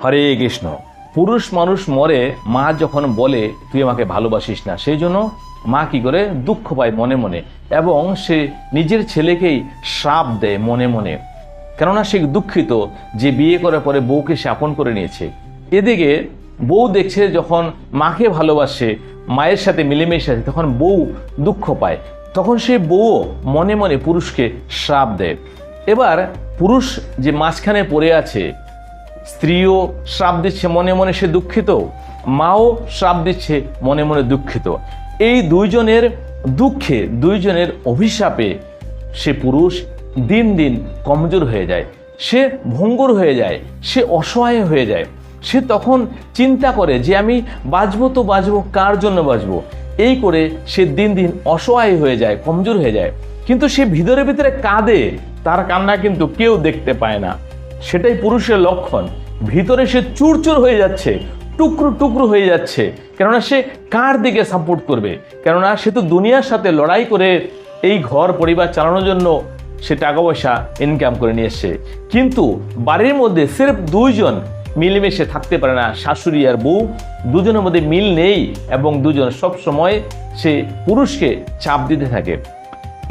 হরে কৃষ্ণ। পুরুষ মানুষ মরে, মা যখন বলে তুই আমাকে ভালোবাসিস না, সেই জন্য মা কি করে দুঃখ পায় মনে মনে, এবং সে নিজের ছেলেকেই শ্রাপ দেয় মনে মনে, কেননা সে দুঃখিত যে বিয়ে করার পরে বউকে সে আপন করে নিয়েছে। এদিকে বউ দেখছে যখন মাকে ভালোবাসে, মায়ের সাথে মিলেমিশে আছে, তখন বউ দুঃখ পায়, তখন সেই বউও মনে মনে পুরুষকে শ্রাপ দেয়। এবার পুরুষ যে মাঝখানে পড়ে আছে, স্ত্রীও শ্রাপ দিচ্ছে মনে মনে সে দুঃখিত, মাও শ্রাপ দিচ্ছে মনে মনে দুঃখিত। এই দুইজনের দুঃখে, দুইজনের অভিশাপে সে পুরুষ দিন দিন কমজোর হয়ে যায়, সে ভঙ্গুর হয়ে যায়, সে অসহায় হয়ে যায়। সে তখন চিন্তা করে যে আমি বাঁচবো তো বাঁচবো, কার জন্য বাঁচবো, এই করে সে দিন দিন অসহায় হয়ে যায়, কমজোর হয়ে যায়। কিন্তু সে ভিতরে ভিতরে কাঁদে, তার কান্না কিন্তু কেউ দেখতে পায় না। সেটাই পুরুষের লক্ষণ। ভিতরে সে চুরচুর হয়ে যাচ্ছে, টুকরো টুকরো হয়ে যাচ্ছে, কেননা সে কার দিকে সাপোর্ট করবে? কেননা সে তো দুনিয়ার সাথে লড়াই করে এই ঘর পরিবার চালানোর জন্য সে টাকা পয়সা ইনকাম করে নিয়ে এসছে, কিন্তু বাড়ির মধ্যে সির্ফ দুইজন মিলেমিশে থাকতে পারে না, শাশুড়ি আর বউ, দুজনের মধ্যে মিল নেই, এবং দুজন সব সময় সে পুরুষকে চাপ দিতে থাকে।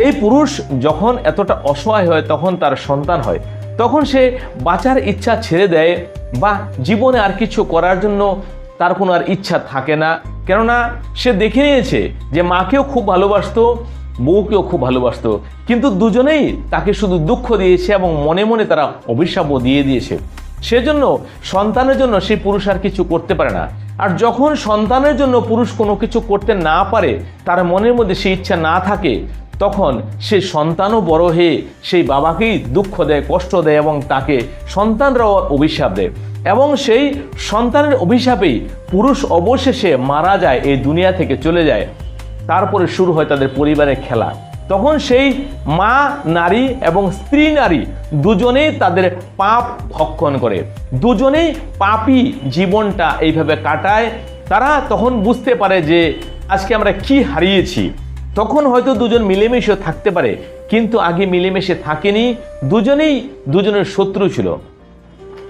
এই পুরুষ যখন এতটা অসহায় হয়, তখন তার সন্তান হয়, তখন সে বাঁচার ইচ্ছা ছেড়ে দেয়, বা জীবনে আর কিছু করার জন্য তার কোনো আর ইচ্ছা থাকে না, কেননা সে দেখে নিয়েছে যে মাকেও খুব ভালোবাসতো, বউকেও খুব ভালোবাসতো, কিন্তু দুজনেই তাকে শুধু দুঃখ দিয়েছে এবং মনে মনে তারা অভিশাপও দিয়ে দিয়েছে। সেজন্য সন্তানের জন্য সেই পুরুষ আর কিছু করতে পারে না। আর যখন সন্তানের জন্য পুরুষ কোনো কিছু করতে না পারে, তার মনের মধ্যে সেই ইচ্ছা না থাকে, তখন সে সন্তানও বড় হয়ে সেই বাবাকেই দুঃখ দেয়, কষ্ট দেয়, এবং তাকে সন্তানরাও অভিশাপ দেয়, এবং সেই সন্তানের অভিশাপেই পুরুষ অবশেষে মারা যায়, এই দুনিয়া থেকে চলে যায়। তারপরে শুরু হয় তাদের পরিবারের খেলা। তখন সেই মা নারী এবং স্ত্রী নারী দুজনেই তাদের পাপ ভক্ষণ করে, দুজনেই পাপী জীবনটা এইভাবে কাটায়। তারা তখন বুঝতে পারে যে আজকে আমরা কি হারিয়েছি। তখন হয়তো দুজন মিলেমিশে থাকতে পারে, কিন্তু আগে মিলেমিশে থাকেনি, দুজনেই দুজনের শত্রু ছিল।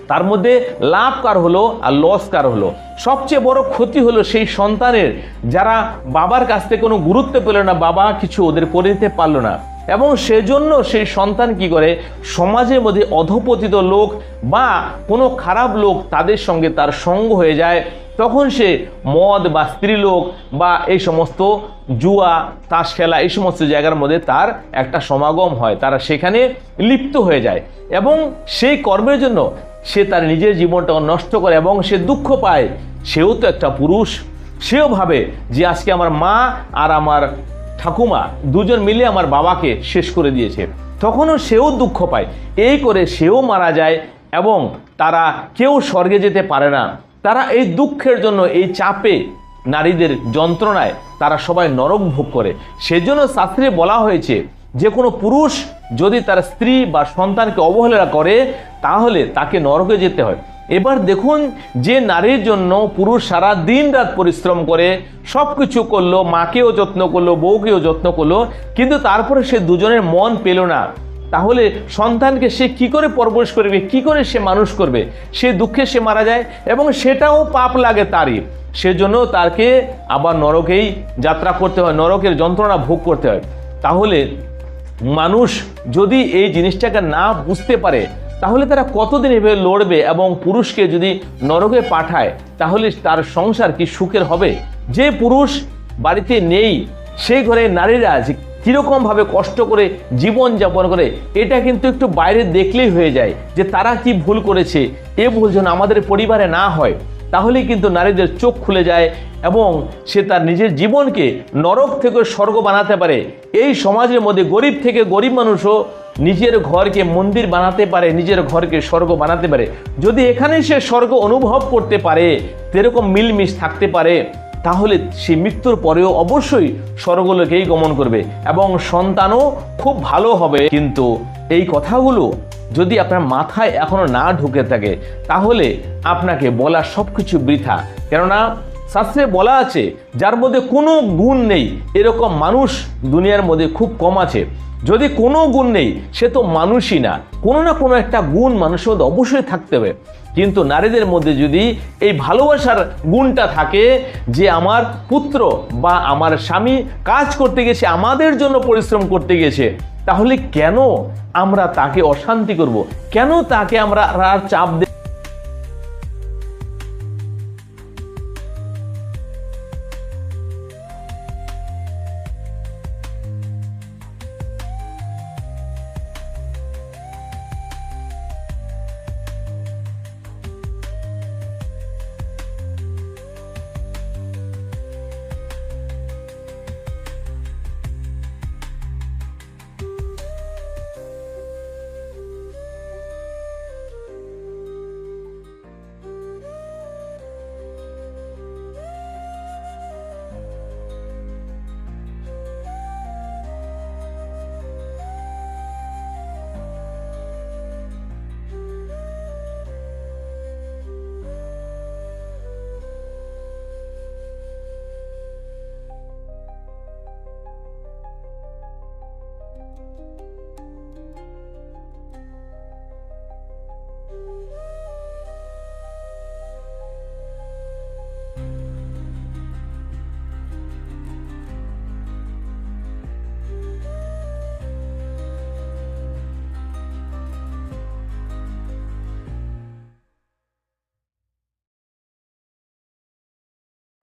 তার মধ্যে লাভ কার হলো আর লস কার হলো? সবচেয়ে বড় ক্ষতি হলো সেই সন্তানের, যারা বাবার কাছ থেকে কোনো গুরুত্ব পেল না, বাবা কিছু ওদের করে দিতে পারলো না, এবং সেজন্য সেই সন্তান কি করে, সমাজের মধ্যে অধপতিত লোক বা কোনো খারাপ লোক তাদের সঙ্গে তার সঙ্গ হয়ে যায়। তখন সে মদ বা স্ত্রীলোক বা এই সমস্ত জুয়া, তাস খেলা, এই সমস্ত জায়গার মধ্যে তার একটা সমাগম হয়, তারা সেখানে লিপ্ত হয়ে যায়, এবং সেই কর্মের জন্য সে তার নিজের জীবনটা নষ্ট করে, এবং সে দুঃখ পায়। সেও তো একটা পুরুষ, সেও ভাবে যে আজকে আমার মা আর আমার ঠাকুমা দুজন মিলে আমার বাবাকে শেষ করে দিয়েছে, তখনও সেও দুঃখ পায়। এই করে সেও মারা যায়, এবং তারা কেউ স্বর্গে যেতে পারে না। তারা এই দুঃখের জন্য, এই চাপে, নারীদের যন্ত্রণায় তারা সবাই নরক ভোগ করে। সেজন্য শাস্ত্রে বলা হয়েছে যে কোনো পুরুষ যদি তার স্ত্রী বা সন্তানকে অবহেলা করে, তাহলে তাকে নরকে যেতে হয়। এবার দেখুন, যে নারীর জন্য পুরুষ সারা দিন রাত পরিশ্রম করে, সব কিছু করলো, মাকেও যত্ন করলো, বউকেও যত্ন করলো, কিন্তু তারপরে সে দুজনের মন পেল না, তাহলে সন্তানকে সে কি করে পরবশ করবে, কি করে সে মানুষ করবে? সে দুঃখে সে মারা যায়, এবং সেটাও পাপ লাগে তারই। সেজন্য তাকে আবার নরকেই যাত্রা করতে হয়, নরকের যন্ত্রণা ভোগ করতে হয়। তাহলে মানুষ যদি এই জিনিসটাকে না বুঝতে পারে, তাহলে তারা কতদিন এভাবে লড়বে? এবং পুরুষকে যদি নরকে পাঠায়, তাহলে তার সংসার কি সুখের হবে? যে পুরুষ বাড়িতে নেই, সেই ঘরে নারীরা যে কীরকমভাবে কষ্ট করে জীবন যাপন করে, এটা কিন্তু একটু বাইরে দেখলেই হয়ে যায় যে তারা কি ভুল করেছে। এ ভুল যেন আমাদের পরিবারে না হয়, তাহলেই কিন্তু নারীদের চোখ খুলে যায়, এবং সে তার নিজের জীবনকে নরক থেকে স্বর্গ বানাতে পারে। এই সমাজের মধ্যে গরিব থেকে গরিব মানুষও নিজের ঘরকে মন্দির বানাতে পারে, নিজের ঘরকে স্বর্গ বানাতে পারে। যদি এখানে সে স্বর্গ অনুভব করতে পারে, এরকম মিলমিশ থাকতে পারে, তাহলে সে মৃত্যুর পরেও অবশ্যই স্বর্গলোকেই গমন করবে, এবং সন্তানও খুব ভালো হবে। কিন্তু এই কথাগুলো যদি আপনার মাথায় এখনো না ঢুকে থাকে, তাহলে আপনাকে বলা সব কিছু বৃথা। কেননা শাস্ত্রে বলা আছে, যার মধ্যে কোনো গুণ নেই এরকম মানুষ দুনিয়ার মধ্যে খুব কম আছে। যদি কোনো গুণ নেই সে তো মানুষই না, কোনো না কোনো একটা গুণ মানুষের মধ্যে অবশ্যই থাকতে হবে। কিন্তু নারীদের মধ্যে যদি এই ভালোবাসার গুণটা থাকে যে আমার পুত্র বা আমার স্বামী কাজ করতে গেছে, আমাদের জন্য পরিশ্রম করতে গেছে, তাহলে কেন আমরা তাকে অশান্তি করব? কেন তাকে আমরা আর চাপ